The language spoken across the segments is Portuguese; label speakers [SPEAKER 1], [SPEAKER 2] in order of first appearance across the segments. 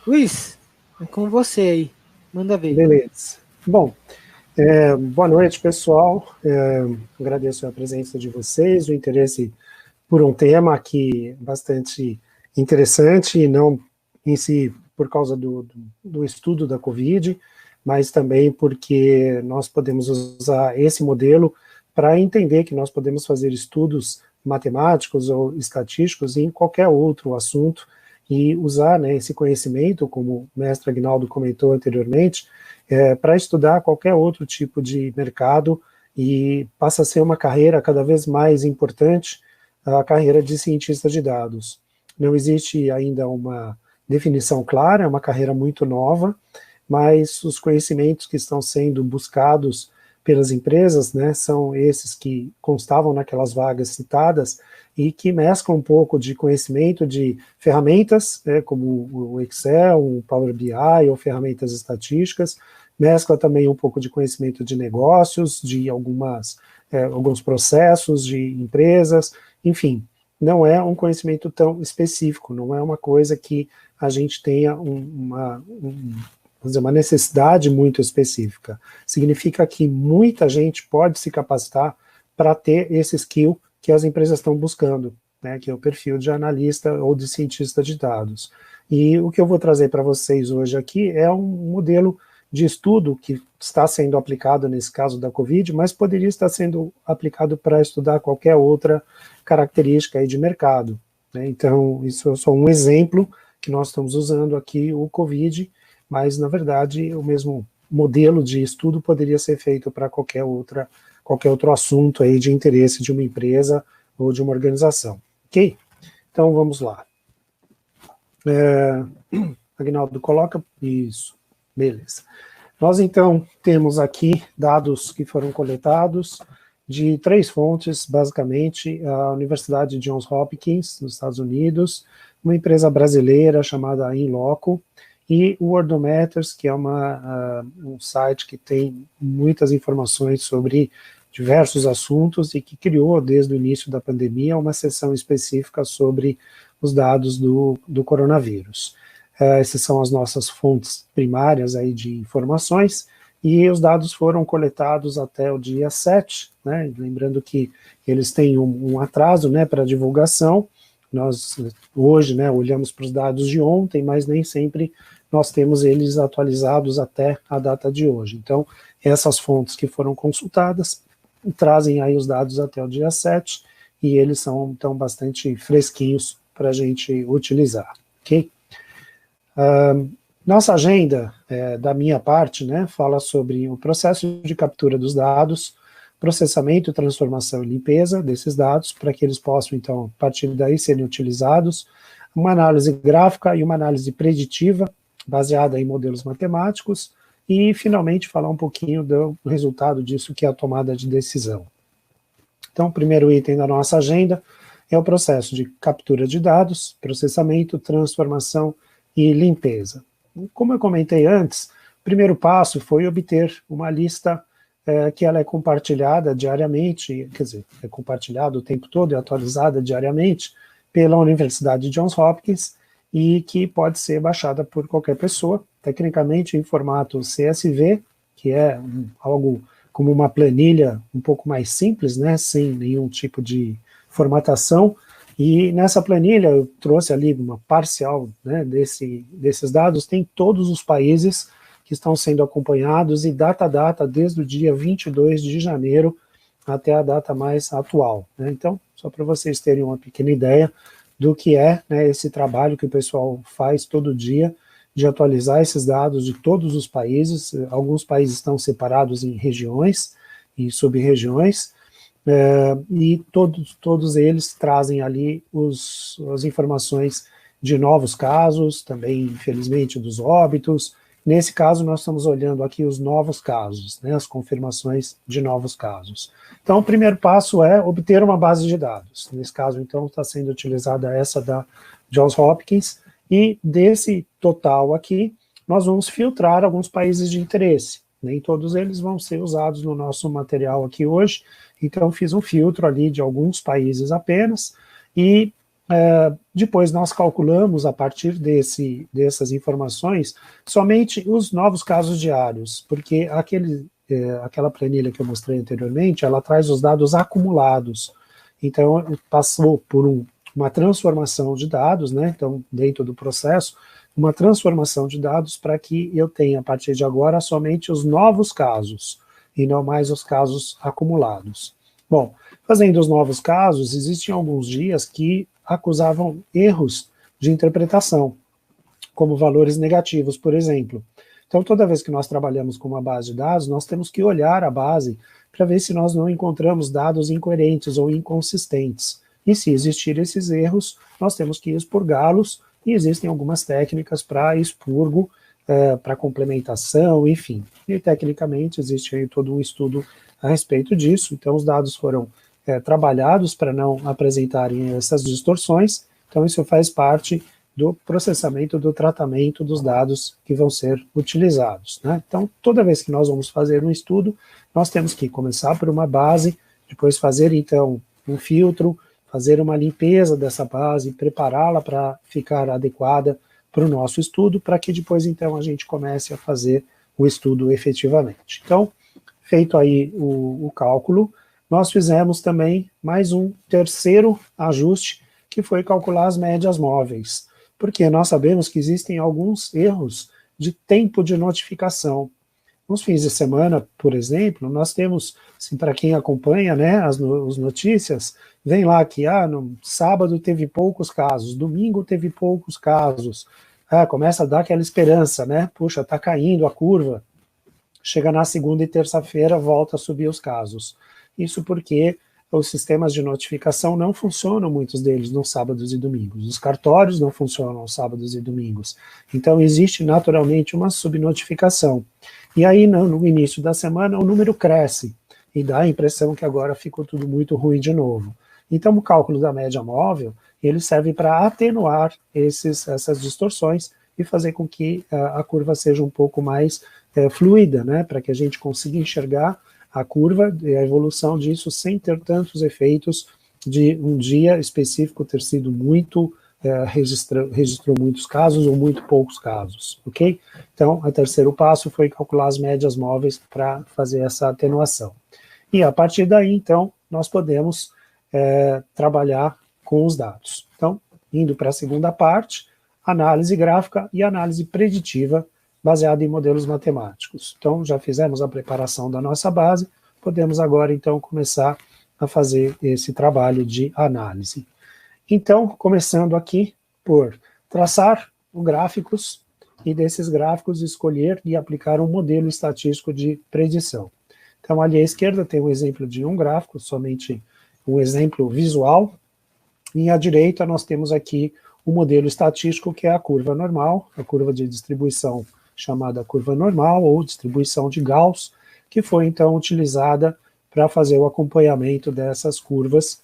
[SPEAKER 1] Luiz, é com você aí. Manda ver.
[SPEAKER 2] Beleza. Bom, boa noite, pessoal. Agradeço a presença de vocês, o interesse por um tema aqui bastante interessante, e não em si por causa do estudo da Covid, mas também porque nós podemos usar esse modelo para entender que nós podemos fazer estudos matemáticos ou estatísticos em qualquer outro assunto e usar, né, esse conhecimento, como o mestre Aguinaldo comentou anteriormente, para estudar qualquer outro tipo de mercado, e passa a ser uma carreira cada vez mais importante, a carreira de cientista de dados. Não existe ainda uma definição clara, é uma carreira muito nova, mas os conhecimentos que estão sendo buscados pelas empresas, né, são esses que constavam naquelas vagas citadas, e que mesclam um pouco de conhecimento de ferramentas, né, como o Excel, o Power BI ou ferramentas estatísticas, mescla também um pouco de conhecimento de negócios, de alguns processos de empresas, enfim, não é um conhecimento tão específico, não é uma coisa que a gente tenha uma necessidade muito específica. Significa que muita gente pode se capacitar para ter esse skill que as empresas estão buscando, né, que é o perfil de analista ou de cientista de dados. E o que eu vou trazer para vocês hoje aqui é um modelo de estudo que está sendo aplicado nesse caso da Covid, mas poderia estar sendo aplicado para estudar qualquer outra característica aí de mercado, né? Então, isso é só um exemplo que nós estamos usando aqui, o Covid, mas, na verdade, o mesmo modelo de estudo poderia ser feito para qualquer outro assunto aí de interesse de uma empresa ou de uma organização. Ok? Então, vamos lá. Aguinaldo, coloca isso. Beleza. Nós, então, temos aqui dados que foram coletados de 3 fontes, basicamente, a Universidade Johns Hopkins, nos Estados Unidos, uma empresa brasileira chamada Inloco, e o Worldometers, que é um site que tem muitas informações sobre diversos assuntos e que criou, desde o início da pandemia, uma seção específica sobre os dados do coronavírus. Essas são as nossas fontes primárias aí de informações, e os dados foram coletados até o dia 7, né, lembrando que eles têm um atraso, né, para divulgação. Nós hoje, né, olhamos para os dados de ontem, mas nem sempre nós temos eles atualizados até a data de hoje. Então, essas fontes que foram consultadas trazem aí os dados até o dia 7, e eles são, então, bastante fresquinhos para a gente utilizar, ok? Nossa agenda, da minha parte, né, fala sobre o processo de captura dos dados, processamento, transformação e limpeza desses dados, para que eles possam, então, a partir daí, serem utilizados, uma análise gráfica e uma análise preditiva, baseada em modelos matemáticos, e, finalmente, falar um pouquinho do resultado disso, que é a tomada de decisão. Então, o primeiro item da nossa agenda é o processo de captura de dados, processamento, transformação e limpeza. Como eu comentei antes, o primeiro passo foi obter uma lista que ela é compartilhada diariamente, quer dizer, é compartilhada o tempo todo e atualizada diariamente pela Universidade Johns Hopkins, e que pode ser baixada por qualquer pessoa, tecnicamente em formato CSV, que é algo como uma planilha um pouco mais simples, né, sem nenhum tipo de formatação. E nessa planilha eu trouxe ali uma parcial, né, desses dados, tem todos os países que estão sendo acompanhados, e data a data, desde o dia 22 de janeiro até a data mais atual, né? Então, só para vocês terem uma pequena ideia do que é, né, esse trabalho que o pessoal faz todo dia, de atualizar esses dados de todos os países. Alguns países estão separados em regiões e sub-regiões, e todos eles trazem ali as informações de novos casos, também, infelizmente, dos óbitos. Nesse caso, nós estamos olhando aqui os novos casos, né, as confirmações de novos casos. Então, o primeiro passo é obter uma base de dados. Nesse caso, então, está sendo utilizada essa da Johns Hopkins, e desse total aqui, nós vamos filtrar alguns países de interesse. Nem todos eles vão ser usados no nosso material aqui hoje, então fiz um filtro ali de alguns países apenas, e Depois nós calculamos, a partir dessas informações, somente os novos casos diários, porque aquela planilha que eu mostrei anteriormente, ela traz os dados acumulados. Então, passou por uma transformação de dados, né? Então, dentro do processo, uma transformação de dados para que eu tenha, a partir de agora, somente os novos casos, e não mais os casos acumulados. Bom, fazendo os novos casos, existem alguns dias que acusavam erros de interpretação, como valores negativos, por exemplo. Então, toda vez que nós trabalhamos com uma base de dados, nós temos que olhar a base para ver se nós não encontramos dados incoerentes ou inconsistentes. E se existirem esses erros, nós temos que expurgá-los, e existem algumas técnicas para expurgo, para complementação, enfim. E, tecnicamente, existe aí todo um estudo a respeito disso. Então, os dados foram trabalhados para não apresentarem essas distorções. Então, isso faz parte do processamento, do tratamento dos dados que vão ser utilizados, né? Então, toda vez que nós vamos fazer um estudo, nós temos que começar por uma base, depois fazer, então, um filtro, fazer uma limpeza dessa base, prepará-la para ficar adequada para o nosso estudo, para que depois, então, a gente comece a fazer o estudo efetivamente. Então, feito aí o cálculo, nós fizemos também mais um terceiro ajuste, que foi calcular as médias móveis, porque nós sabemos que existem alguns erros de tempo de notificação. Nos fins de semana, por exemplo, nós temos, assim, para quem acompanha, né, as notícias, vem lá que no sábado teve poucos casos, domingo teve poucos casos, começa a dar aquela esperança, né, puxa, está caindo a curva, chega na segunda e terça-feira, volta a subir os casos. Isso porque os sistemas de notificação não funcionam, muitos deles, nos sábados e domingos. Os cartórios não funcionam aos sábados e domingos. Então, existe naturalmente uma subnotificação. E aí, no início da semana, o número cresce e dá a impressão que agora ficou tudo muito ruim de novo. Então, o cálculo da média móvel, ele serve para atenuar essas distorções e fazer com que a curva seja um pouco mais fluida, né, para que a gente consiga enxergar a curva e a evolução disso sem ter tantos efeitos de um dia específico ter sido muito, registrou muitos casos ou muito poucos casos, ok? Então, o terceiro passo foi calcular as médias móveis para fazer essa atenuação. E a partir daí, então, nós podemos trabalhar com os dados. Então, indo para a segunda parte, análise gráfica e análise preditiva, baseado em modelos matemáticos. Então, já fizemos a preparação da nossa base, podemos agora, então, começar a fazer esse trabalho de análise. Então, começando aqui por traçar gráficos, e desses gráficos escolher e aplicar um modelo estatístico de predição. Então, ali à esquerda tem um exemplo de um gráfico, somente um exemplo visual, e à direita nós temos aqui um modelo estatístico que é a curva normal, a curva de distribuição chamada curva normal ou distribuição de Gauss, que foi então utilizada para fazer o acompanhamento dessas curvas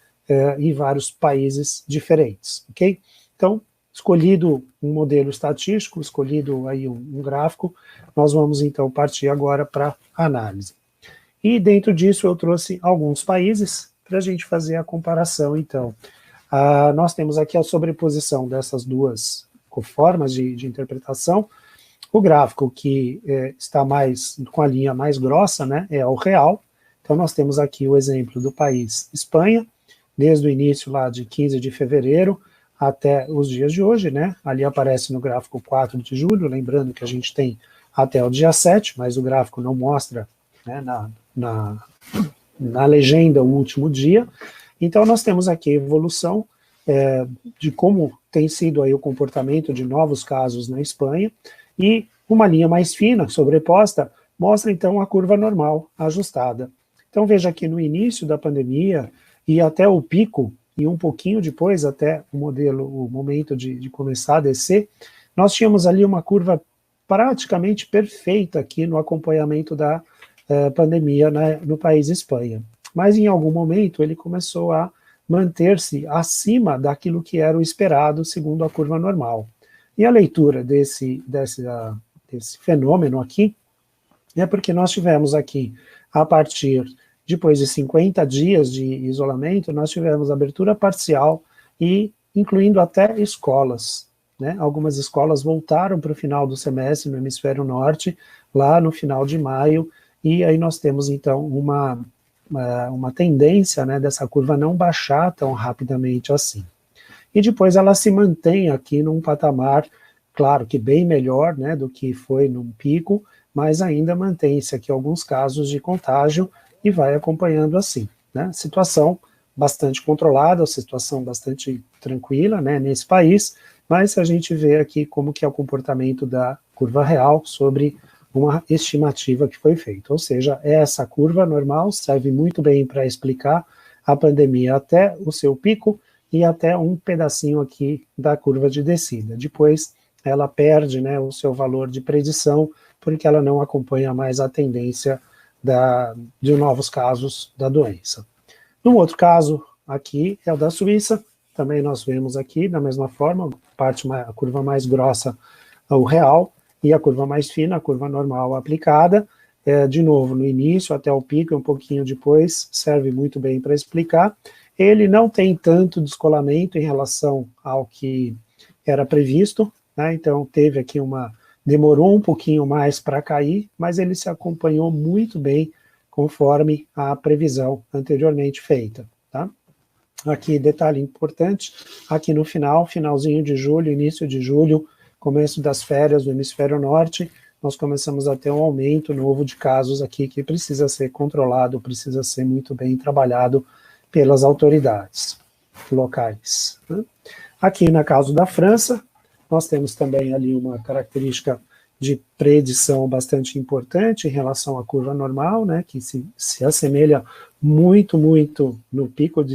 [SPEAKER 2] em vários países diferentes, ok? Então, escolhido um modelo estatístico, escolhido aí um gráfico, nós vamos então partir agora para análise. E dentro disso eu trouxe alguns países para a gente fazer a comparação, então. Nós temos aqui a sobreposição dessas duas formas de interpretação. O gráfico que está com a linha mais grossa, né, é o real. Então, nós temos aqui o exemplo do país Espanha, desde o início lá de 15 de fevereiro até os dias de hoje, né? Ali aparece no gráfico 4 de julho, lembrando que a gente tem até o dia 7, mas o gráfico não mostra, né, na legenda o último dia. Então, nós temos aqui a evolução de como tem sido aí o comportamento de novos casos na Espanha, e uma linha mais fina, sobreposta, mostra então a curva normal ajustada. Então veja que no início da pandemia e até o pico, e um pouquinho depois até o momento de começar a descer, nós tínhamos ali uma curva praticamente perfeita aqui no acompanhamento da pandemia no país Espanha. Mas em algum momento ele começou a manter-se acima daquilo que era o esperado segundo a curva normal. E a leitura desse fenômeno aqui é porque nós tivemos aqui, a partir, depois de 50 dias de isolamento, nós tivemos abertura parcial e incluindo até escolas, né? Algumas escolas voltaram para o final do semestre no hemisfério norte, lá no final de maio, e aí nós temos então uma tendência, né, dessa curva não baixar tão rapidamente assim. E depois ela se mantém aqui num patamar, claro que bem melhor, né, do que foi num pico, mas ainda mantém-se aqui alguns casos de contágio e vai acompanhando assim, né? Situação bastante controlada, situação bastante tranquila, né, nesse país, mas a gente vê aqui como que é o comportamento da curva real sobre uma estimativa que foi feita, ou seja, essa curva normal serve muito bem para explicar a pandemia até o seu pico e até um pedacinho aqui da curva de descida. Depois ela perde, né, o seu valor de predição, porque ela não acompanha mais a tendência de novos casos da doença. No outro caso, aqui é o da Suíça, também nós vemos aqui, da mesma forma, a curva mais grossa, o real, e a curva mais fina, a curva normal aplicada, de novo, no início até o pico, e um pouquinho depois, serve muito bem para explicar. Ele não tem tanto descolamento em relação ao que era previsto, né? Então teve aqui demorou um pouquinho mais para cair, mas ele se acompanhou muito bem conforme a previsão anteriormente feita, tá? Aqui, detalhe importante, aqui no finalzinho de julho, início de julho, começo das férias do hemisfério norte, nós começamos a ter um aumento novo de casos aqui que precisa ser controlado, precisa ser muito bem trabalhado pelas autoridades locais, né? Aqui, no caso da França, nós temos também ali uma característica de predição bastante importante em relação à curva normal, né, que se assemelha muito no pico,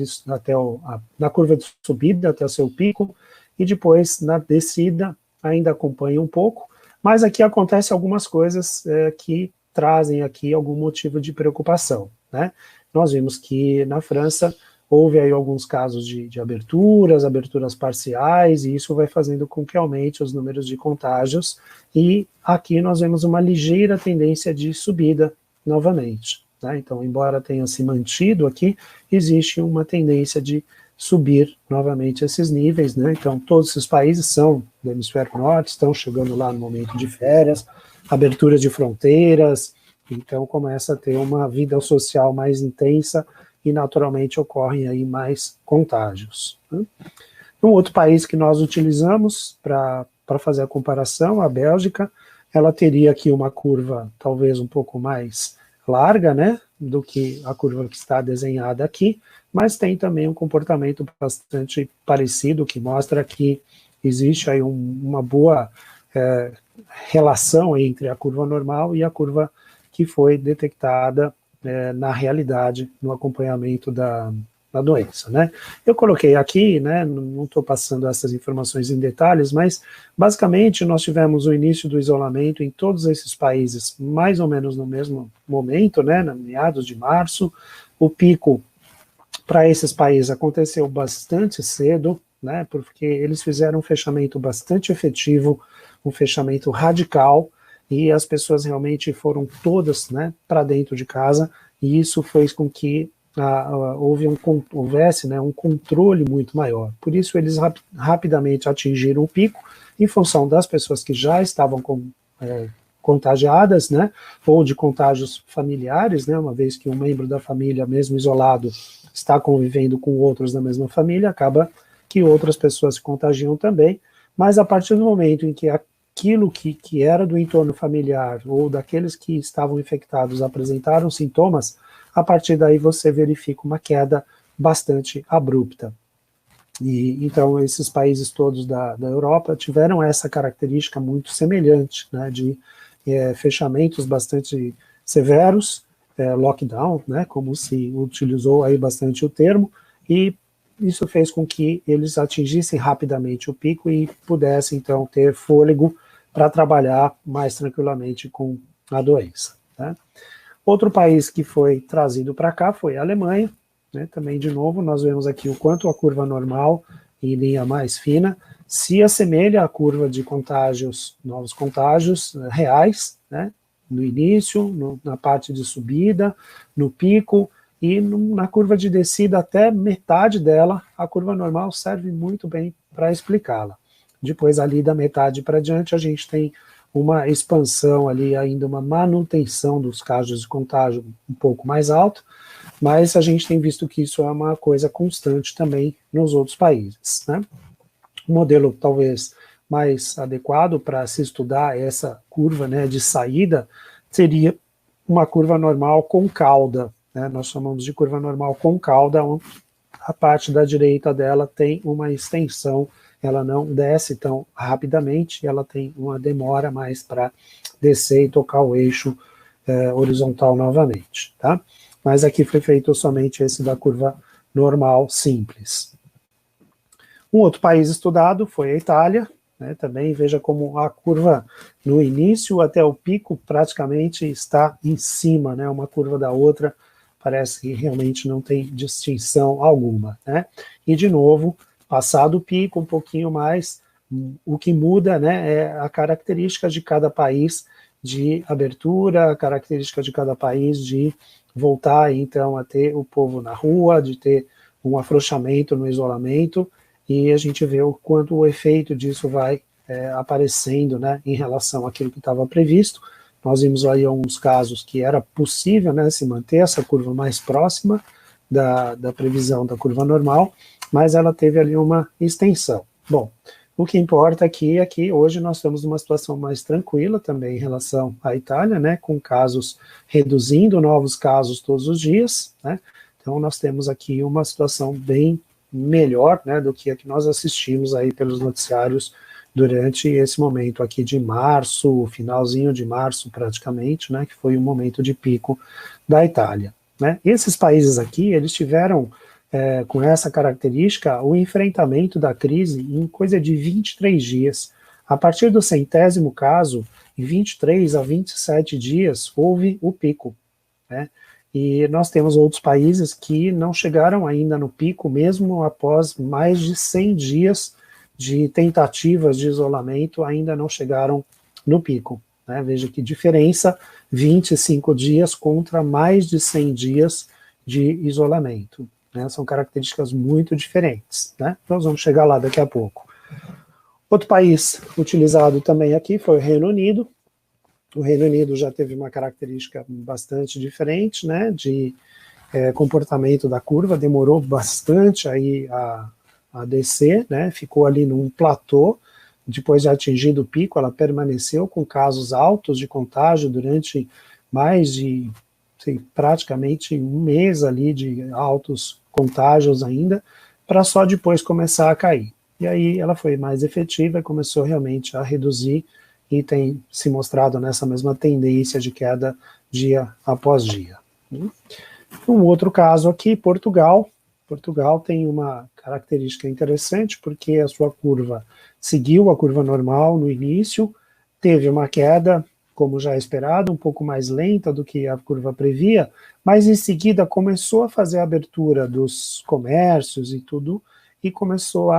[SPEAKER 2] na curva de subida até o seu pico, e depois na descida ainda acompanha um pouco, mas aqui acontecem algumas coisas que trazem aqui algum motivo de preocupação, né? Nós vimos que na França houve aí alguns casos de aberturas parciais, e isso vai fazendo com que aumente os números de contágios, e aqui nós vemos uma ligeira tendência de subida novamente, né? Então, embora tenha se mantido aqui, existe uma tendência de subir novamente esses níveis, né? Então, todos esses países são do hemisfério norte, estão chegando lá no momento de férias, abertura de fronteiras, então começa a ter uma vida social mais intensa, e naturalmente ocorrem aí mais contágios, né? Um outro país que nós utilizamos para fazer a comparação, a Bélgica, ela teria aqui uma curva talvez um pouco mais larga, né, do que a curva que está desenhada aqui, mas tem também um comportamento bastante parecido, que mostra que existe aí uma boa relação entre a curva normal e a curva que foi detectada na realidade, no acompanhamento da doença, né? Eu coloquei aqui, né, não estou passando essas informações em detalhes, mas basicamente nós tivemos o início do isolamento em todos esses países, mais ou menos no mesmo momento, né, na meados de março. O pico para esses países aconteceu bastante cedo, né, porque eles fizeram um fechamento bastante efetivo, um fechamento radical, e as pessoas realmente foram todas, né, para dentro de casa, e isso fez com que houvesse, né, um controle muito maior. Por isso eles rapidamente atingiram o pico, em função das pessoas que já estavam contagiadas, né, ou de contágios familiares, né, uma vez que um membro da família, mesmo isolado, está convivendo com outros da mesma família, acaba que outras pessoas se contagiam também, mas a partir do momento em que aquilo que era do entorno familiar ou daqueles que estavam infectados apresentaram sintomas, a partir daí você verifica uma queda bastante abrupta. E então esses países todos da Europa tiveram essa característica muito semelhante, né, de fechamentos bastante severos, lockdown, né, como se utilizou aí bastante o termo, e isso fez com que eles atingissem rapidamente o pico e pudessem então ter fôlego para trabalhar mais tranquilamente com a doença, né? Outro país que foi trazido para cá foi a Alemanha, né? Também, de novo, nós vemos aqui o quanto a curva normal, em linha mais fina, se assemelha à curva de contágios, novos contágios reais, né? No início, na parte de subida, no pico, e na curva de descida até metade dela, a curva normal serve muito bem para explicá-la. Depois ali da metade para diante a gente tem uma expansão ali, ainda uma manutenção dos casos de contágio um pouco mais alto, mas a gente tem visto que isso é uma coisa constante também nos outros países, né? O modelo talvez mais adequado para se estudar essa curva, né, de saída seria uma curva normal com cauda, né? Nós chamamos de curva normal com cauda, onde a parte da direita dela tem uma extensão, ela não desce tão rapidamente, ela tem uma demora mais para descer e tocar o eixo horizontal novamente, tá? Mas aqui foi feito somente esse da curva normal simples. Um outro país estudado foi a Itália, né? Também veja como a curva no início até o pico praticamente está em cima, né? Uma curva da outra, parece que realmente não tem distinção alguma, né? E de novo, passado o pico, um pouquinho mais, o que muda, né, é a característica de cada país de abertura, a característica de cada país de voltar, então, a ter o povo na rua, de ter um afrouxamento no isolamento, e a gente vê o quanto o efeito disso vai aparecendo, né, em relação àquilo que estava previsto. Nós vimos aí alguns casos que era possível, né, se manter essa curva mais próxima da previsão da curva normal, mas ela teve ali uma extensão. Bom, o que importa aqui é que hoje nós estamos numa situação mais tranquila também em relação à Itália, né, com casos reduzindo, novos casos todos os dias, né, então nós temos aqui uma situação bem melhor, né, do que a que nós assistimos aí pelos noticiários durante esse momento aqui de março, finalzinho de março praticamente, né, que foi o momento de pico da Itália, né. Esses países aqui, eles tiveram com essa característica, o enfrentamento da crise em coisa de 23 dias. A partir do 100º caso, em 23 a 27 dias, houve o pico, né? E nós temos outros países que não chegaram ainda no pico, mesmo após mais de 100 dias de tentativas de isolamento, ainda não chegaram no pico, né? Veja que diferença, 25 dias contra mais de 100 dias de isolamento. Né, são características muito diferentes, né? Nós vamos chegar lá daqui a pouco. Outro país utilizado também aqui foi o Reino Unido. O Reino Unido já teve uma característica bastante diferente, né, de comportamento da curva, demorou bastante aí a descer, né, ficou ali num platô, depois de atingido o pico, ela permaneceu com casos altos de contágio durante mais de praticamente um mês ali de altos contágios ainda, para só depois começar a cair. E aí ela foi mais efetiva e começou realmente a reduzir e tem se mostrado nessa mesma tendência de queda dia após dia. Um outro caso aqui, Portugal. Portugal tem uma característica interessante, porque a sua curva seguiu a curva normal no início, teve uma queda, como já esperado, um pouco mais lenta do que a curva previa, mas em seguida começou a fazer a abertura dos comércios e tudo, e começou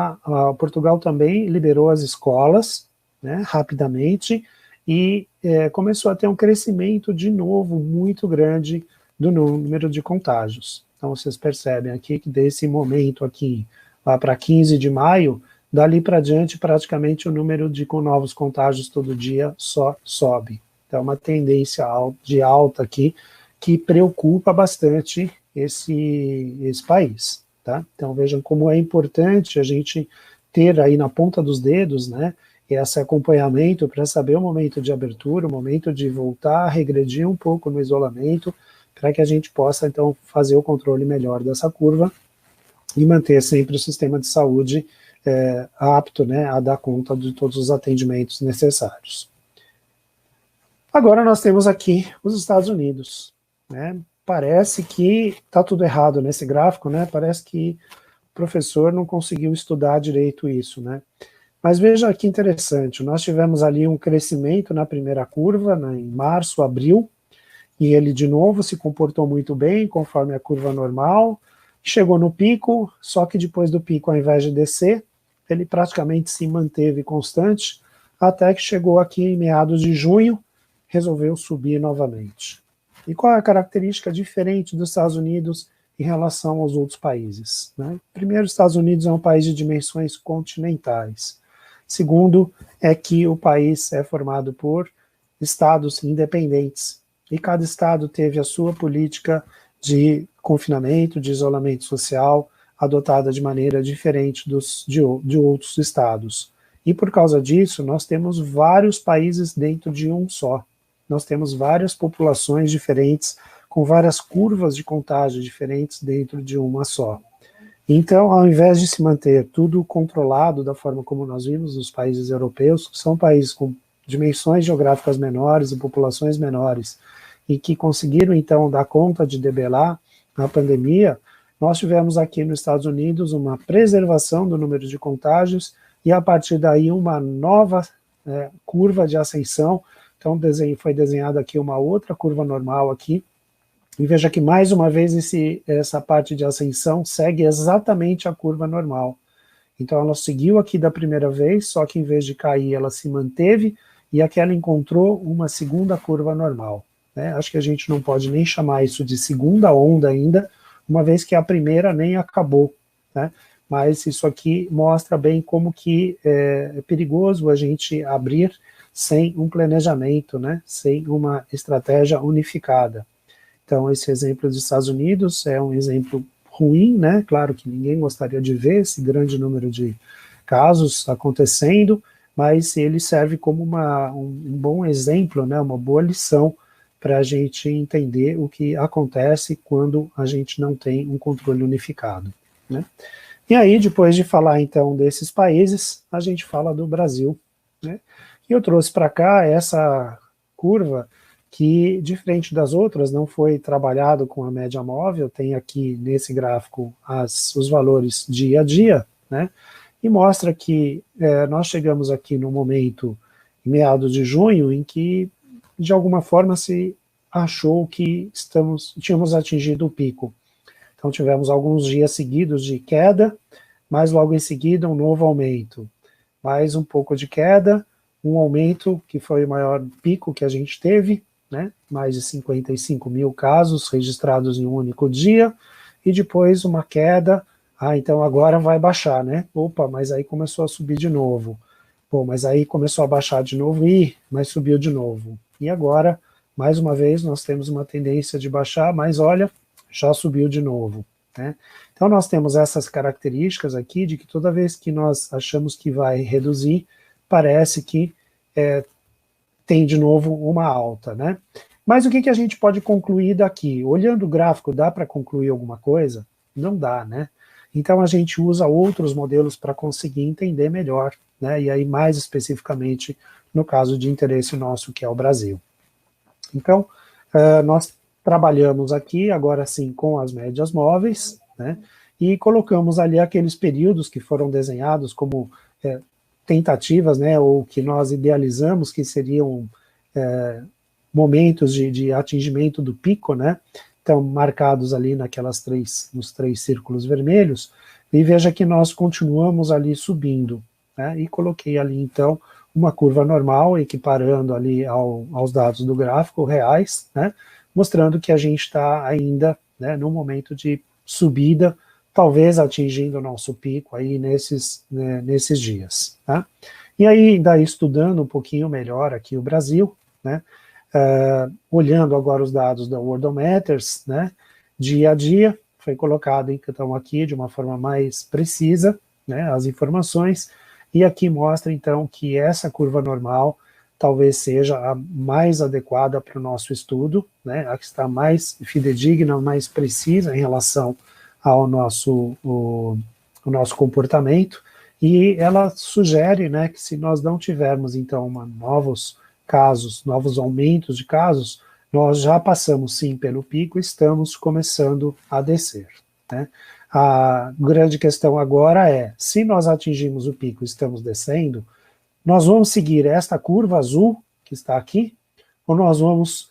[SPEAKER 2] Portugal também liberou as escolas, né, rapidamente, e começou a ter um crescimento de novo muito grande do número de contágios. Então vocês percebem aqui que desse momento aqui, lá para 15 de maio, dali para diante praticamente o número de novos contágios todo dia só sobe. Então, uma tendência de alta aqui que preocupa bastante esse país, tá? Então, vejam como é importante a gente ter aí na ponta dos dedos, né, esse acompanhamento para saber o momento de abertura, o momento de voltar a regredir um pouco no isolamento, para que a gente possa, então, fazer o controle melhor dessa curva e manter sempre o sistema de saúde apto, né, a dar conta de todos os atendimentos necessários. Agora nós temos aqui os Estados Unidos, né? Parece que está tudo errado nesse gráfico, né? Parece que o professor não conseguiu estudar direito isso, né? Mas veja que interessante, nós tivemos ali um crescimento na primeira curva, né, em março, abril, e ele de novo se comportou muito bem, conforme a curva normal, chegou no pico, só que depois do pico, ao invés de descer, ele praticamente se manteve constante, até que chegou aqui em meados de junho, resolveu subir novamente. E qual é a característica diferente dos Estados Unidos em relação aos outros países, né? Primeiro, os Estados Unidos é um país de dimensões continentais. Segundo, é que o país é formado por estados independentes, e cada estado teve a sua política de confinamento, de isolamento social, adotada de maneira diferente de outros estados. E por causa disso, nós temos vários países dentro de um só. Nós temos várias populações diferentes, com várias curvas de contágio diferentes dentro de uma só. Então, ao invés de se manter tudo controlado da forma como nós vimos nos países europeus, que são países com dimensões geográficas menores e populações menores, e que conseguiram, então, dar conta de debelar a pandemia, nós tivemos aqui nos Estados Unidos uma preservação do número de contágios e, a partir daí, uma nova curva de ascensão. Então, foi desenhada aqui uma outra curva normal aqui, e veja que, mais uma vez, essa parte de ascensão segue exatamente a curva normal. Então, ela seguiu aqui da primeira vez, só que, em vez de cair, ela se manteve, e aqui ela encontrou uma segunda curva normal, né? Acho que a gente não pode nem chamar isso de segunda onda ainda, uma vez que a primeira nem acabou, né? Mas isso aqui mostra bem como que é perigoso a gente abrir sem um planejamento, né? Sem uma estratégia unificada. Então, esse exemplo dos Estados Unidos é um exemplo ruim, né? Claro que ninguém gostaria de ver esse grande número de casos acontecendo, mas ele serve como um bom exemplo, né? Uma boa lição para a gente entender o que acontece quando a gente não tem um controle unificado, né? E aí, depois de falar, então, desses países, a gente fala do Brasil, né? E eu trouxe para cá essa curva que, diferente das outras, não foi trabalhado com a média móvel, tem aqui nesse gráfico os valores dia a dia, né? E mostra que nós chegamos aqui no momento, em meados de junho, em que, de alguma forma, se achou que tínhamos atingido o pico. Então, tivemos alguns dias seguidos de queda, mas logo em seguida um novo aumento. Mais um pouco de queda, um aumento que foi o maior pico que a gente teve, né? Mais de 55 mil casos registrados em um único dia, e depois uma queda. Então agora vai baixar, né? Opa, mas aí começou a subir de novo. Pô, mas aí começou a baixar de novo, mas subiu de novo. E agora, mais uma vez, nós temos uma tendência de baixar, mas olha, já subiu de novo, né? Então nós temos essas características aqui de que toda vez que nós achamos que vai reduzir, parece que tem de novo uma alta, né? Mas o que a gente pode concluir daqui? Olhando o gráfico, dá para concluir alguma coisa? Não dá, né? Então a gente usa outros modelos para conseguir entender melhor, né? E aí mais especificamente no caso de interesse nosso, que é o Brasil. Então, nós trabalhamos aqui, agora sim, com as médias móveis, né? E colocamos ali aqueles períodos que foram desenhados como tentativas, né, ou que nós idealizamos que seriam momentos de atingimento do pico, né, então marcados ali nos três círculos vermelhos, e veja que nós continuamos ali subindo, né, e coloquei ali então uma curva normal, equiparando ali aos dados do gráfico reais, né, mostrando que a gente está ainda, né, num momento de subida, talvez atingindo o nosso pico aí nesses dias, tá? E aí, daí estudando um pouquinho melhor aqui o Brasil, né, olhando agora os dados da Worldometers, né, dia a dia, foi colocado então aqui de uma forma mais precisa, né, as informações, e aqui mostra então que essa curva normal talvez seja a mais adequada para o nosso estudo, né, a que está mais fidedigna, mais precisa em relação ao nosso comportamento, e ela sugere, né, que se nós não tivermos, então, novos casos, novos aumentos de casos, nós já passamos, sim, pelo pico e estamos começando a descer, né? A grande questão agora é, se nós atingimos o pico e estamos descendo, nós vamos seguir esta curva azul, que está aqui, ou nós vamos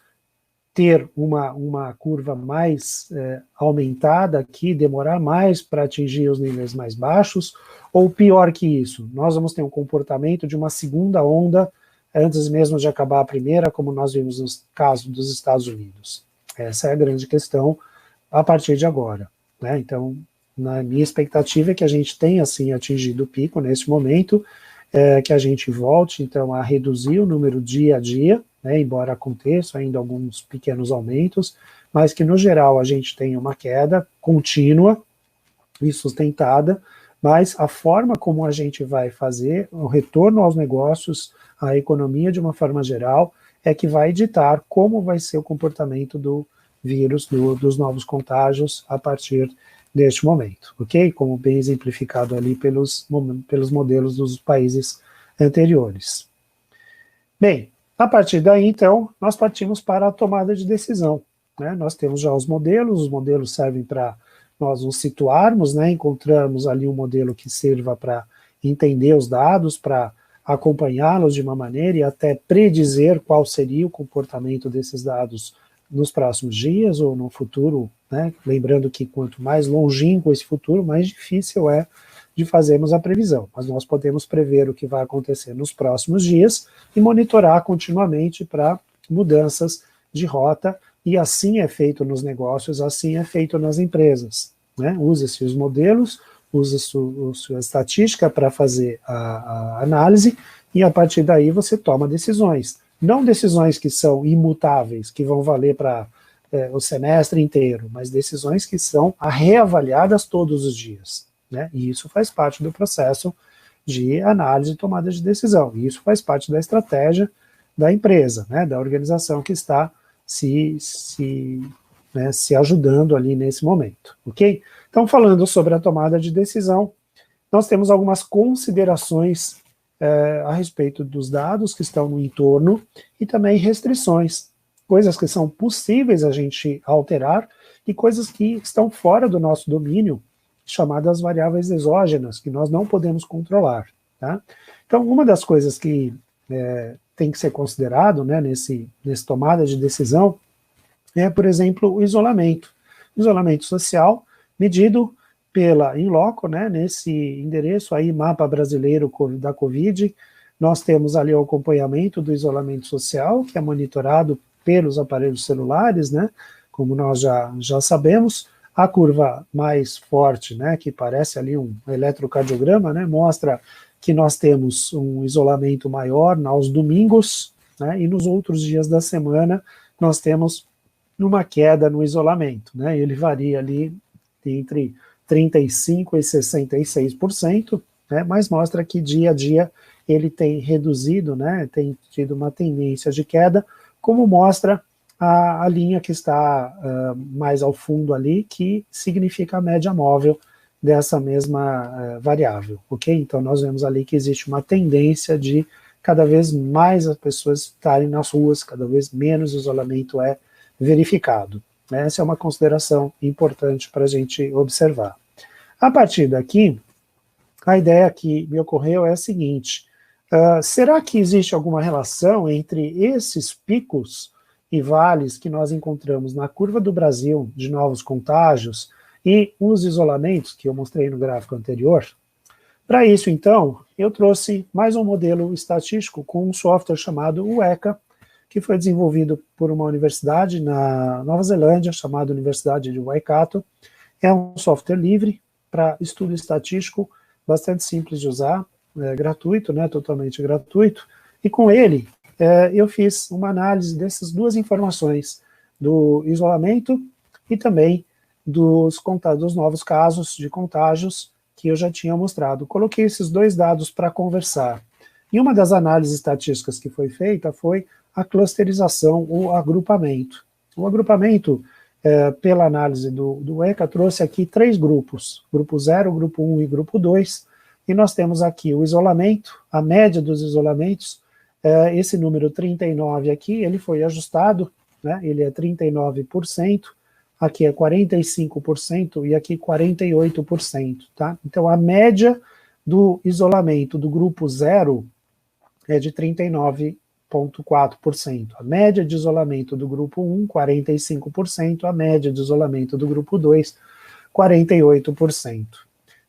[SPEAKER 2] ter uma curva mais aumentada aqui, demorar mais para atingir os níveis mais baixos, ou pior que isso, nós vamos ter um comportamento de uma segunda onda antes mesmo de acabar a primeira, como nós vimos no caso dos Estados Unidos. Essa é a grande questão a partir de agora, né? Então, na minha expectativa é que a gente tenha, assim, atingido o pico nesse momento, que a gente volte, então, a reduzir o número dia a dia, né, embora aconteça ainda alguns pequenos aumentos, mas que, no geral, a gente tenha uma queda contínua e sustentada, mas a forma como a gente vai fazer o retorno aos negócios, à economia de uma forma geral, é que vai ditar como vai ser o comportamento do vírus, dos novos contágios a partir deste momento, ok? Como bem exemplificado ali pelos modelos dos países anteriores. Bem, a partir daí, então, nós partimos para a tomada de decisão, né? Nós temos já os modelos servem para nós nos situarmos, né? Encontramos ali um modelo que sirva para entender os dados, para acompanhá-los de uma maneira e até predizer qual seria o comportamento desses dados nos próximos dias ou no futuro, né? Lembrando que quanto mais longínquo esse futuro, mais difícil é de fazermos a previsão, mas nós podemos prever o que vai acontecer nos próximos dias e monitorar continuamente para mudanças de rota, e assim é feito nos negócios, assim é feito nas empresas, né? Usa-se os modelos, usa-se a estatística para fazer a análise, e a partir daí você toma decisões. Não decisões que são imutáveis, que vão valer para o semestre inteiro, mas decisões que são reavaliadas todos os dias, né? E isso faz parte do processo de análise e tomada de decisão. E isso faz parte da estratégia da empresa, né, da organização que está se ajudando ali nesse momento, ok? Então, falando sobre a tomada de decisão, nós temos algumas considerações a respeito dos dados que estão no entorno e também restrições, coisas que são possíveis a gente alterar e coisas que estão fora do nosso domínio, chamadas variáveis exógenas, que nós não podemos controlar, tá? Então, uma das coisas que tem que ser considerado, né, nesse tomada de decisão é, por exemplo, o isolamento. Isolamento social medido pela Inloco, né, nesse endereço aí, mapa brasileiro da Covid, nós temos ali o acompanhamento do isolamento social, que é monitorado pelos aparelhos celulares, né, como nós já sabemos. A curva mais forte, né, que parece ali um eletrocardiograma, né, mostra que nós temos um isolamento maior aos domingos, né, e nos outros dias da semana nós temos uma queda no isolamento, né, ele varia ali entre 35% e 66%, né, mas mostra que dia a dia ele tem reduzido, né, tem tido uma tendência de queda, como mostra a linha que está mais ao fundo ali, que significa a média móvel dessa mesma variável, ok? Então nós vemos ali que existe uma tendência de cada vez mais as pessoas estarem nas ruas, cada vez menos isolamento é verificado. Essa é uma consideração importante para a gente observar. A partir daqui, a ideia que me ocorreu é a seguinte: será que existe alguma relação entre esses picos e vales que nós encontramos na curva do Brasil de novos contágios e os isolamentos que eu mostrei no gráfico anterior? Para isso, então, eu trouxe mais um modelo estatístico com um software chamado UECA, que foi desenvolvido por uma universidade na Nova Zelândia, chamada Universidade de Waikato. É um software livre para estudo estatístico, bastante simples de usar, gratuito, né, totalmente gratuito, e com ele eu fiz uma análise dessas duas informações, do isolamento e também dos novos casos de contágios que eu já tinha mostrado. Coloquei esses dois dados para conversar. E uma das análises estatísticas que foi feita foi a clusterização, o agrupamento. O agrupamento, pela análise do ECA, trouxe aqui 3 grupos, grupo 0, grupo 1 e grupo 2, e nós temos aqui o isolamento, a média dos isolamentos, esse número 39 aqui, ele foi ajustado, né, ele é 39%, aqui é 45% e aqui 48%, tá? Então a média do isolamento do grupo 0 é de 39,4%. A média de isolamento do grupo 1, 45%, a média de isolamento do grupo 2, 48%.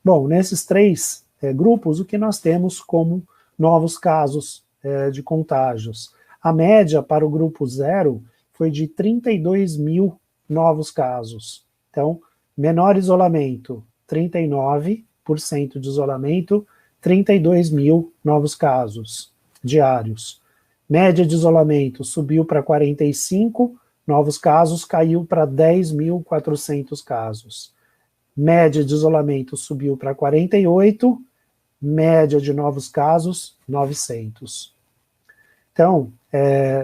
[SPEAKER 2] Bom, nesses 3 grupos, o que nós temos como novos casos de contágios? A média para o grupo 0 foi de 32 mil novos casos. Então, menor isolamento, 39% de isolamento, 32 mil novos casos diários. Média de isolamento subiu para 45, novos casos caiu para 10.400 casos. Média de isolamento subiu para 48, média de novos casos, 900. Então,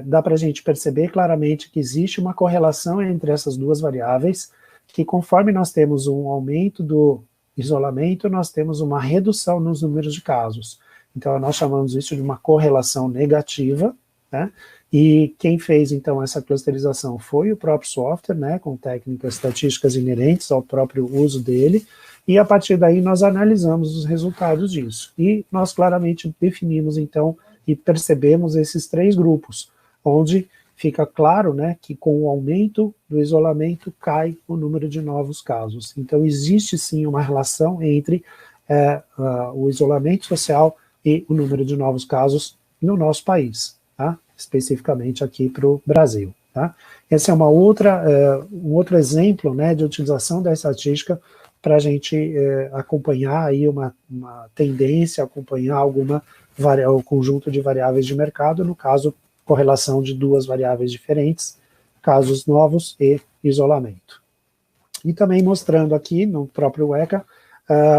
[SPEAKER 2] dá para a gente perceber claramente que existe uma correlação entre essas duas variáveis, que conforme nós temos um aumento do isolamento, nós temos uma redução nos números de casos. Então, nós chamamos isso de uma correlação negativa, né? E quem fez, então, essa clusterização foi o próprio software, né, com técnicas estatísticas inerentes ao próprio uso dele, e a partir daí nós analisamos os resultados disso. E nós claramente definimos, então, e percebemos esses três grupos, onde fica claro, né, que com o aumento do isolamento cai o número de novos casos. Então, existe sim uma relação entre o isolamento social e o número de novos casos no nosso país, tá? Especificamente aqui para o Brasil. Tá? Esse é um outro exemplo, né, de utilização da estatística para a gente acompanhar aí uma tendência, acompanhar o conjunto de variáveis de mercado, no caso, correlação de duas variáveis diferentes, casos novos e isolamento. E também mostrando aqui no próprio ECA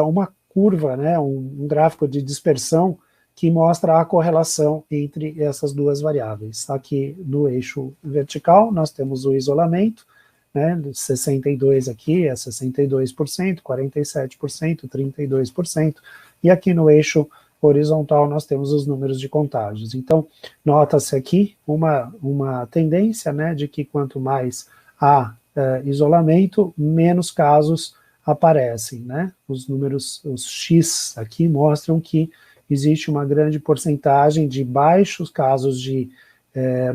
[SPEAKER 2] uma curva, né, um gráfico de dispersão que mostra a correlação entre essas duas variáveis. Aqui no eixo vertical nós temos o isolamento, né, 62 aqui é 62%, 47%, 32%, e aqui no eixo horizontal nós temos os números de contágios. Então, nota-se aqui uma tendência, né, de que quanto mais há isolamento, menos casos aparecem, né? Os números, os X aqui mostram que existe uma grande porcentagem de baixos casos de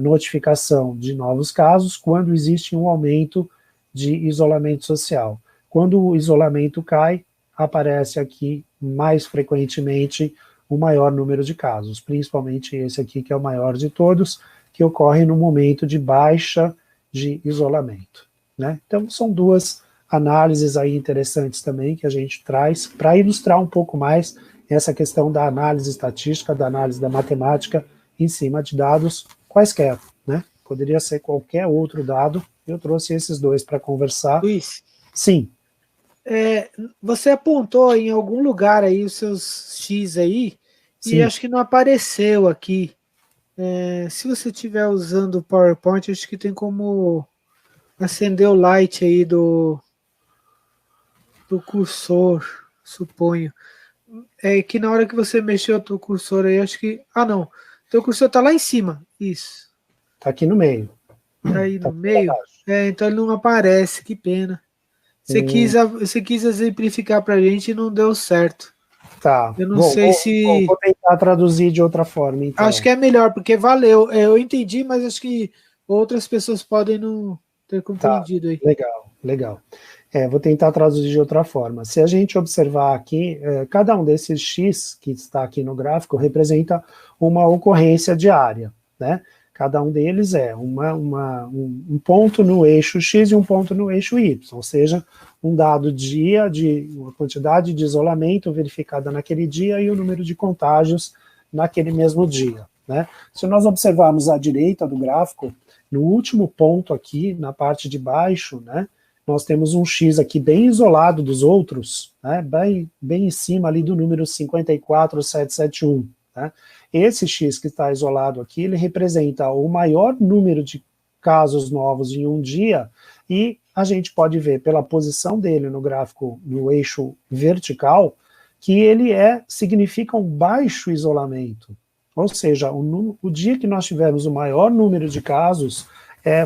[SPEAKER 2] notificação de novos casos quando existe um aumento de isolamento social. Quando o isolamento cai, aparece aqui mais frequentemente o maior número de casos, principalmente esse aqui que é o maior de todos, que ocorre no momento de baixa de isolamento, né? Então são duas análises aí interessantes também que a gente traz para ilustrar um pouco mais essa questão da análise estatística, da análise da matemática em cima de dados quaisquer, né? Poderia ser qualquer outro dado, eu trouxe esses dois para conversar.
[SPEAKER 1] Luiz,
[SPEAKER 2] sim.
[SPEAKER 1] Você apontou em algum lugar aí os seus X aí, sim, e acho que não apareceu aqui. Se você estiver usando o PowerPoint, acho que tem como acender o light aí do cursor, suponho. É que na hora que você mexeu o teu cursor aí, acho que... Ah, não. Teu cursor tá lá em cima. Isso.
[SPEAKER 2] Tá aqui no meio.
[SPEAKER 1] Tá aí no meio? Então ele não aparece, que pena. Você quis exemplificar pra gente e não deu certo.
[SPEAKER 2] Tá.
[SPEAKER 1] Eu não sei se...
[SPEAKER 2] Vou tentar traduzir de outra forma, então.
[SPEAKER 1] Acho que é melhor, porque valeu. Eu entendi, mas acho que outras pessoas podem não ter compreendido aí.
[SPEAKER 2] Legal. Vou tentar traduzir de outra forma. Se a gente observar aqui, cada um desses X que está aqui no gráfico representa uma ocorrência diária, né? Cada um deles é um ponto no eixo X e um ponto no eixo Y, ou seja, um dado dia de uma quantidade de isolamento verificada naquele dia e o número de contágios naquele mesmo dia, né? Se nós observarmos à direita do gráfico, no último ponto aqui, na parte de baixo, né, nós temos um X aqui bem isolado dos outros, né, bem em cima ali do número 54771. Né? Esse X que está isolado aqui, ele representa o maior número de casos novos em um dia, e a gente pode ver pela posição dele no gráfico, no eixo vertical, que ele significa um baixo isolamento. Ou seja, o dia que nós tivemos o maior número de casos,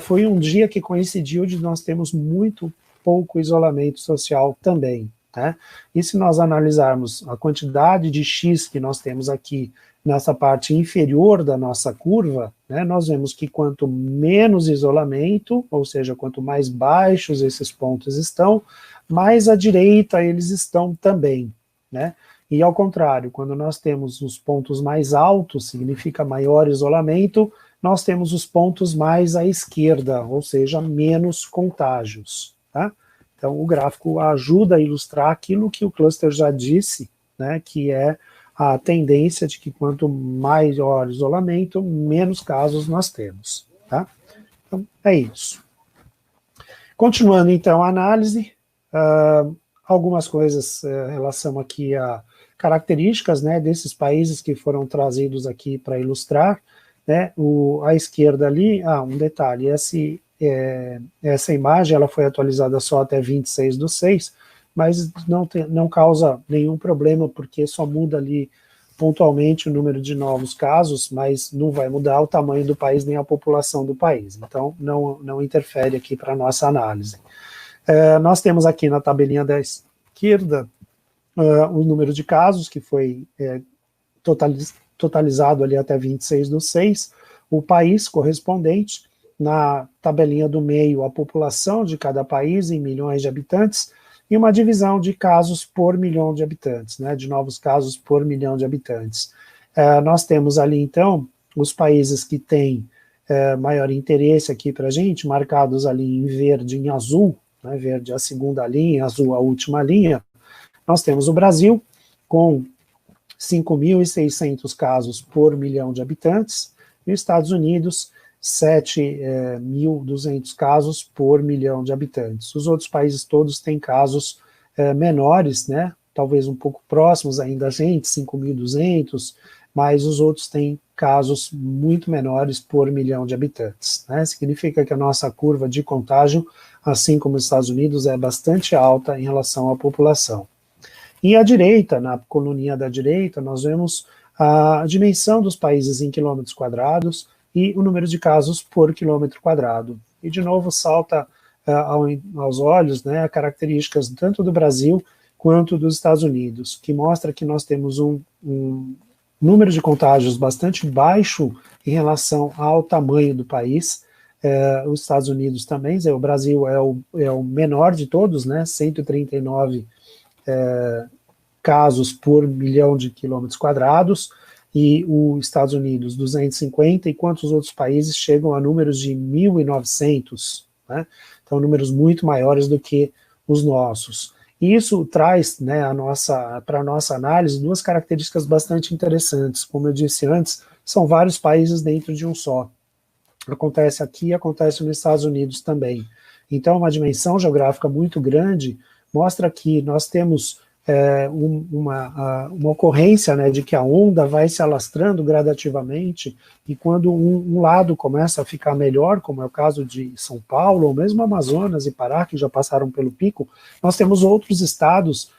[SPEAKER 2] foi um dia que coincidiu de nós termos muito pouco isolamento social também. Né? E se nós analisarmos a quantidade de X que nós temos aqui nessa parte inferior da nossa curva, né, nós vemos que quanto menos isolamento, ou seja, quanto mais baixos esses pontos estão, mais à direita eles estão também. Né? E ao contrário, quando nós temos os pontos mais altos, significa maior isolamento, nós temos os pontos mais à esquerda, ou seja, menos contágios, tá? Então, o gráfico ajuda a ilustrar aquilo que o cluster já disse, né, que é a tendência de que quanto maior isolamento, menos casos nós temos, tá? Então, é isso. Continuando, então, a análise, algumas coisas em relação aqui a características, né, desses países que foram trazidos aqui para ilustrar, né, à esquerda ali, um detalhe, essa imagem ela foi atualizada só até 26/6, mas não causa nenhum problema, porque só muda ali pontualmente o número de novos casos, mas não vai mudar o tamanho do país nem a população do país, então não interfere aqui para a nossa análise. Nós temos aqui na tabelinha da esquerda o número de casos que foi totalizado ali até 26/6, o país correspondente, na tabelinha do meio a população de cada país em milhões de habitantes, e uma divisão de casos por milhão de habitantes, né, de novos casos por milhão de habitantes. Nós temos ali, então, os países que têm maior interesse aqui para a gente, marcados ali em verde e em azul, né, verde a segunda linha, azul a última linha. Nós temos o Brasil, com 5.600 casos por milhão de habitantes, e os Estados Unidos, 7.200 casos por milhão de habitantes. Os outros países todos têm casos menores, né, talvez um pouco próximos ainda a gente, 5.200, mas os outros têm casos muito menores por milhão de habitantes, né? Significa que a nossa curva de contágio, assim como os Estados Unidos, é bastante alta em relação à população. E à direita, na coluninha da direita, nós vemos a dimensão dos países em quilômetros quadrados e o número de casos por quilômetro quadrado. E, de novo, salta aos olhos, né, características tanto do Brasil quanto dos Estados Unidos, que mostra que nós temos um número de contágios bastante baixo em relação ao tamanho do país. Os Estados Unidos também, o Brasil é o menor de todos, né, 139 casos por milhão de quilômetros quadrados, e os Estados Unidos 250, enquanto os outros países chegam a números de 1.900, né? Então números muito maiores do que os nossos. E isso traz, né, para a nossa análise duas características bastante interessantes. Como eu disse antes, são vários países dentro de um só. Acontece aqui, acontece nos Estados Unidos também. Então uma dimensão geográfica muito grande mostra que nós temos uma ocorrência, né, de que a onda vai se alastrando gradativamente, e quando um lado começa a ficar melhor, como é o caso de São Paulo, ou mesmo Amazonas e Pará, que já passaram pelo pico, nós temos outros estados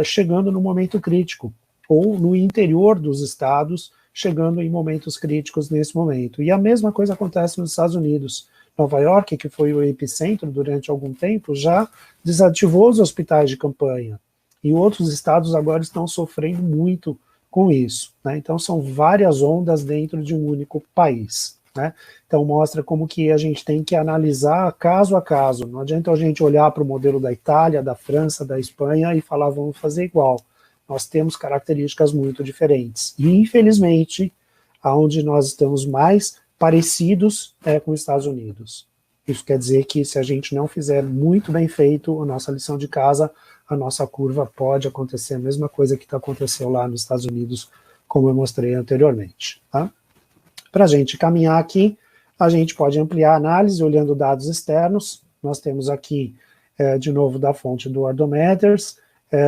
[SPEAKER 2] chegando no momento crítico, ou no interior dos estados, chegando em momentos críticos nesse momento. E a mesma coisa acontece nos Estados Unidos. Nova York, que foi o epicentro durante algum tempo, já desativou os hospitais de campanha. E outros estados agora estão sofrendo muito com isso, né? Então são várias ondas dentro de um único país, né? Então mostra como que a gente tem que analisar caso a caso. Não adianta a gente olhar para o modelo da Itália, da França, da Espanha e falar vamos fazer igual. Nós temos características muito diferentes. E infelizmente, aonde nós estamos mais parecidos é com os Estados Unidos. Isso quer dizer que se a gente não fizer muito bem feito a nossa lição de casa, a nossa curva pode acontecer a mesma coisa que aconteceu lá nos Estados Unidos, como eu mostrei anteriormente. Tá? Para a gente caminhar aqui, a gente pode ampliar a análise olhando dados externos. Nós temos aqui, de novo, da fonte do Worldometers,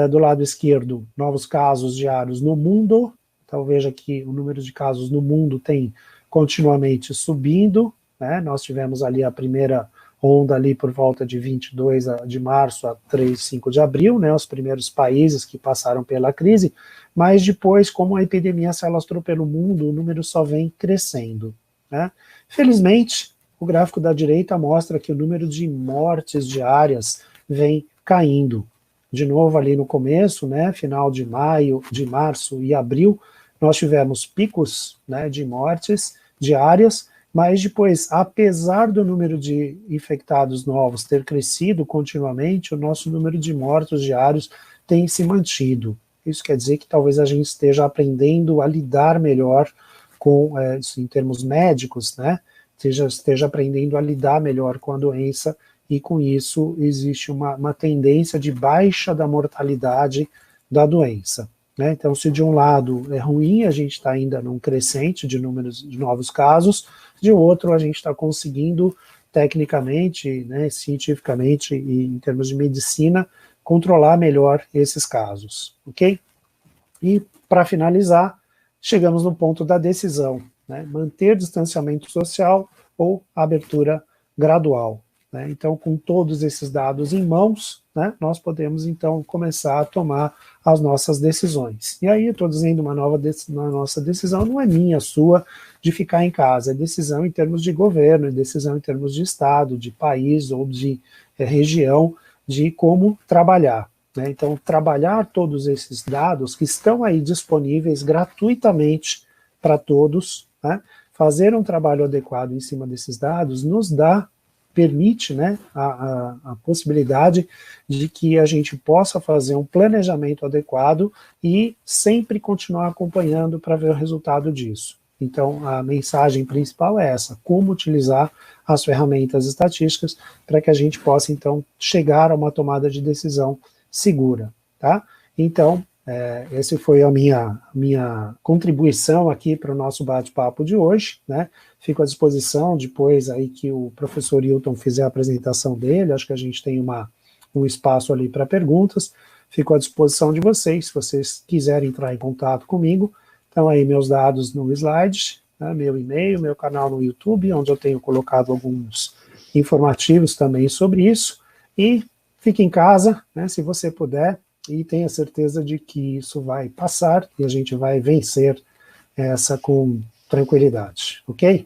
[SPEAKER 2] do lado esquerdo, novos casos diários no mundo. Então veja que o número de casos no mundo tem continuamente subindo, né? Nós tivemos ali a primeira onda ali por volta de 22 de março a 3, 5 de abril, né, os primeiros países que passaram pela crise, mas depois, como a epidemia se alastrou pelo mundo, o número só vem crescendo, né? Felizmente, o gráfico da direita mostra que o número de mortes diárias vem caindo. De novo ali no começo, né, final de maio, de março e abril, nós tivemos picos, né, de mortes diárias, mas depois, apesar do número de infectados novos ter crescido continuamente, o nosso número de mortos diários tem se mantido. Isso quer dizer que talvez a gente esteja aprendendo a lidar melhor com isso em termos médicos, né, esteja aprendendo a lidar melhor com a doença, e com isso existe uma tendência de baixa da mortalidade da doença. Né? Então, se de um lado é ruim, a gente está ainda num crescente de números de novos casos, de outro a gente está conseguindo, tecnicamente, né, cientificamente e em termos de medicina, controlar melhor esses casos, ok? E, para finalizar, chegamos no ponto da decisão, né? Manter distanciamento social ou abertura gradual. Né? Então, com todos esses dados em mãos, né, nós podemos, então, começar a tomar as nossas decisões. E aí, estou dizendo uma nossa decisão não é minha, sua, de ficar em casa, é decisão em termos de governo, é decisão em termos de estado, de país ou de região, de como trabalhar. Né? Então, trabalhar todos esses dados que estão aí disponíveis gratuitamente para todos, né? Fazer um trabalho adequado em cima desses dados nos permite, né, a possibilidade de que a gente possa fazer um planejamento adequado e sempre continuar acompanhando para ver o resultado disso. Então, a mensagem principal é essa: como utilizar as ferramentas estatísticas para que a gente possa, então, chegar a uma tomada de decisão segura, tá? Então, essa foi a minha contribuição aqui para o nosso bate-papo de hoje, né? Fico à disposição depois aí que o professor Hilton fizer a apresentação dele, acho que a gente tem um espaço ali para perguntas, fico à disposição de vocês, se vocês quiserem entrar em contato comigo, estão aí meus dados no slide, né? Meu e-mail, meu canal no YouTube, onde eu tenho colocado alguns informativos também sobre isso, e fique em casa, né, se você puder, e tenha certeza de que isso vai passar e a gente vai vencer essa com tranquilidade, ok?